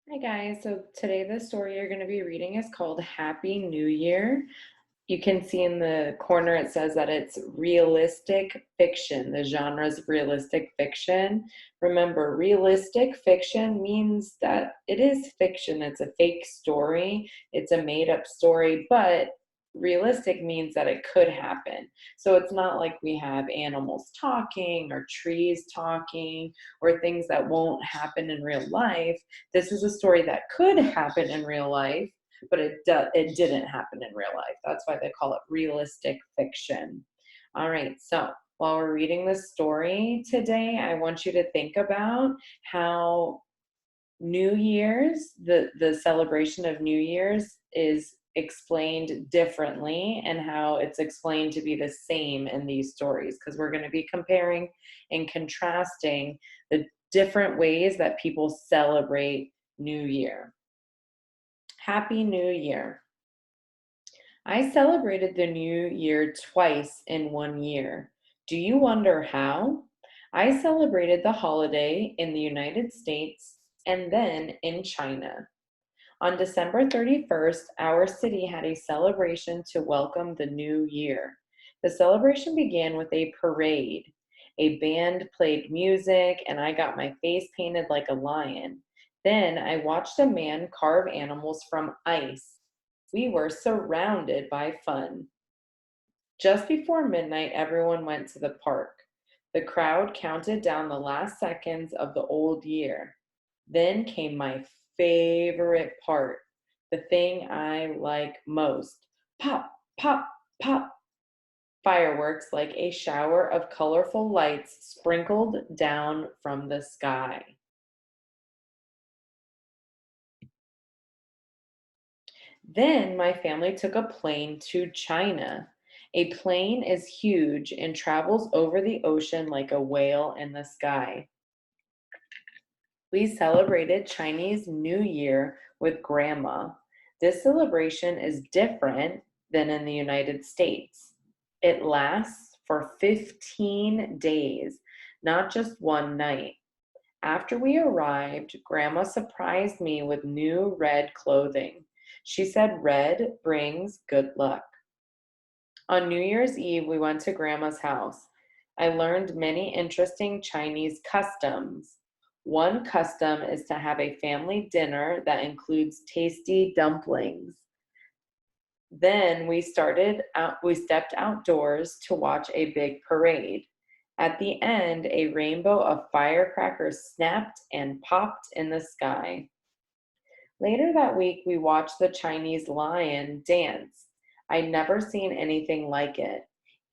Hi guys, so today the story you're going to be reading is called Happy New Year. You can see in the corner it says that it's realistic fiction. The genre is realistic fiction. Remember, realistic fiction means that it is fiction. It's a fake story, it's a made up story, but realistic means that it could happen. So it's not like we have animals talking or trees talking or things that won't happen in real life. This is a story that could happen in real life, but it didn't happen in real life. That's why they call it realistic fiction. All right, so while we're reading the story today, I want you to think about how New Year's, the celebration of New Year's is explained differently and how it's explained to be the same in these stories because we're going to be comparing and contrasting the different ways that people celebrate New Year. Happy New Year. I celebrated the new year twice in one year. Do you wonder how? I celebrated the holiday in the United States and then in China. On December 31st, our city had a celebration to welcome the new year. The celebration began with a parade. A band played music, and I got my face painted like a lion. Then I watched a man carve animals from ice. We were surrounded by fun. Just before midnight, everyone went to the park. The crowd counted down the last seconds of the old year. Then came my favorite part, the thing I like most. Pop, pop, pop. Fireworks like a shower of colorful lights sprinkled down from the sky. Then my family took a plane to China. A plane is huge and travels over the ocean like a whale in the sky. We celebrated Chinese New Year with Grandma. This celebration is different than in the United States. It lasts for 15 days, not just one night. After we arrived, Grandma surprised me with new red clothing. She said red brings good luck. On New Year's Eve, we went to Grandma's house. I learned many interesting Chinese customs. One custom is to have a family dinner that includes tasty dumplings. Then we stepped outdoors to watch a big parade. At the end, a rainbow of firecrackers snapped and popped in the sky. Later that week, we watched the Chinese lion dance. I'd never seen anything like it.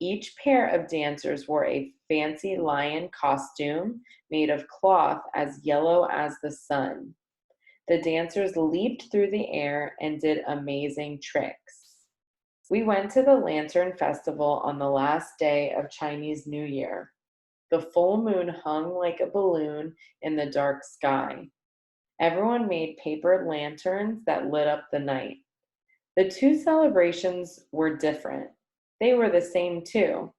Each pair of dancers wore a fancy lion costume made of cloth as yellow as the sun. The dancers leaped through the air and did amazing tricks. We went to the Lantern Festival on the last day of Chinese New Year. The full moon hung like a balloon in the dark sky. Everyone made paper lanterns that lit up the night. The two celebrations were different. They were the same too.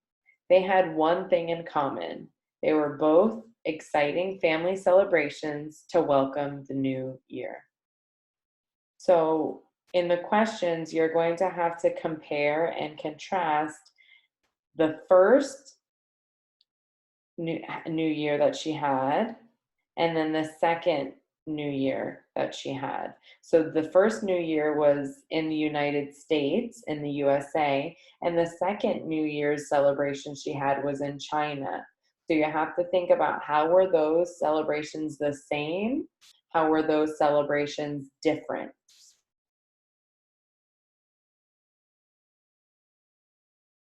They had one thing in common. They were both exciting family celebrations to welcome the new year. So, in the questions, you're going to have to compare and contrast the first new year that she had and then the second new year that she had. So the first new year was in the United States, in the USA, and the second new year's celebration she had was in China. So you have to think about, how were those celebrations the same? How were those celebrations different?